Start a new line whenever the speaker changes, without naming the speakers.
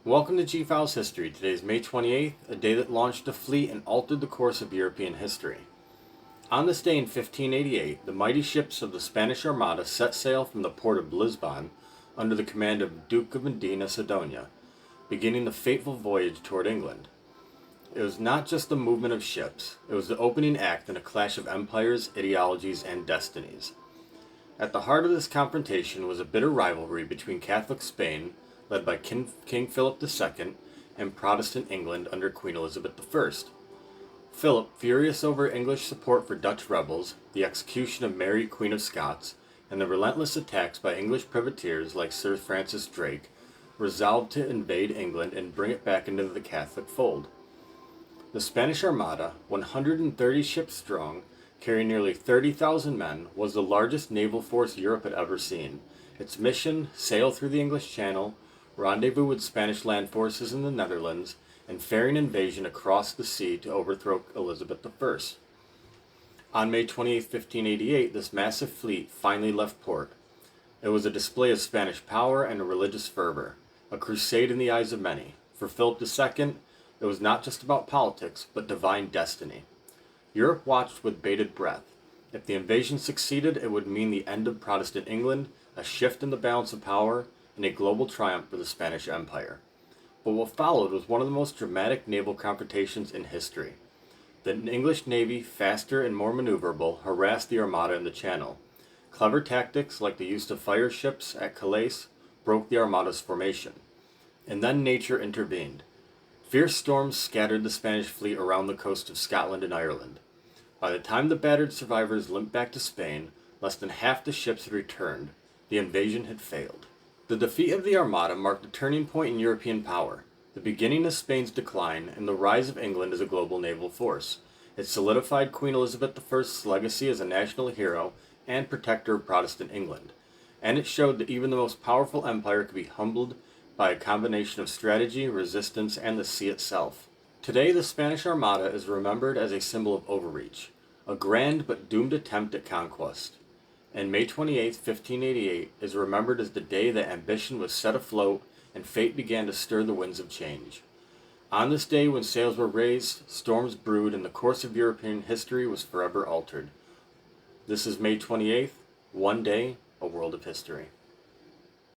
Welcome to G-Files History. Today is May 28th, a day that launched a fleet and altered the course of European history. On this day in 1588, the mighty ships of the Spanish Armada set sail from the port of Lisbon under the command of Duke of Medina Sidonia, beginning the fateful voyage toward England. It was not just the movement of ships, it was the opening act in a clash of empires, ideologies, and destinies. At the heart of this confrontation was a bitter rivalry between Catholic Spain, led by King Philip II, and Protestant England under Queen Elizabeth I. Philip, furious over English support for Dutch rebels, the execution of Mary Queen of Scots, and the relentless attacks by English privateers like Sir Francis Drake, resolved to invade England and bring it back into the Catholic fold. The Spanish Armada, 130 ships strong, carrying nearly 30,000 men, was the largest naval force Europe had ever seen. Its mission, sail through the English Channel, rendezvous with Spanish land forces in the Netherlands, and ferrying invasion across the sea to overthrow Elizabeth I. On May 28, 1588, this massive fleet finally left port. It was a display of Spanish power and a religious fervor, a crusade in the eyes of many. For Philip II, it was not just about politics, but divine destiny. Europe watched with bated breath. If the invasion succeeded, it would mean the end of Protestant England, a shift in the balance of power, and a global triumph for the Spanish Empire. But what followed was one of the most dramatic naval confrontations in history. The English Navy, faster and more maneuverable, harassed the Armada in the Channel. Clever tactics like the use of fire ships at Calais broke the Armada's formation. And then nature intervened. Fierce storms scattered the Spanish fleet around the coast of Scotland and Ireland. By the time the battered survivors limped back to Spain, less than half the ships had returned. The invasion had failed. The defeat of the Armada marked a turning point in European power, the beginning of Spain's decline, and the rise of England as a global naval force. It solidified Queen Elizabeth I's legacy as a national hero and protector of Protestant England, and it showed that even the most powerful empire could be humbled by a combination of strategy, resistance, and the sea itself. Today, the Spanish Armada is remembered as a symbol of overreach, a grand but doomed attempt at conquest. And May 28, 1588 is remembered as the day that ambition was set afloat and fate began to stir the winds of change. On this day when sails were raised, storms brewed, and the course of European history was forever altered. This is May 28th, one day, a world of history.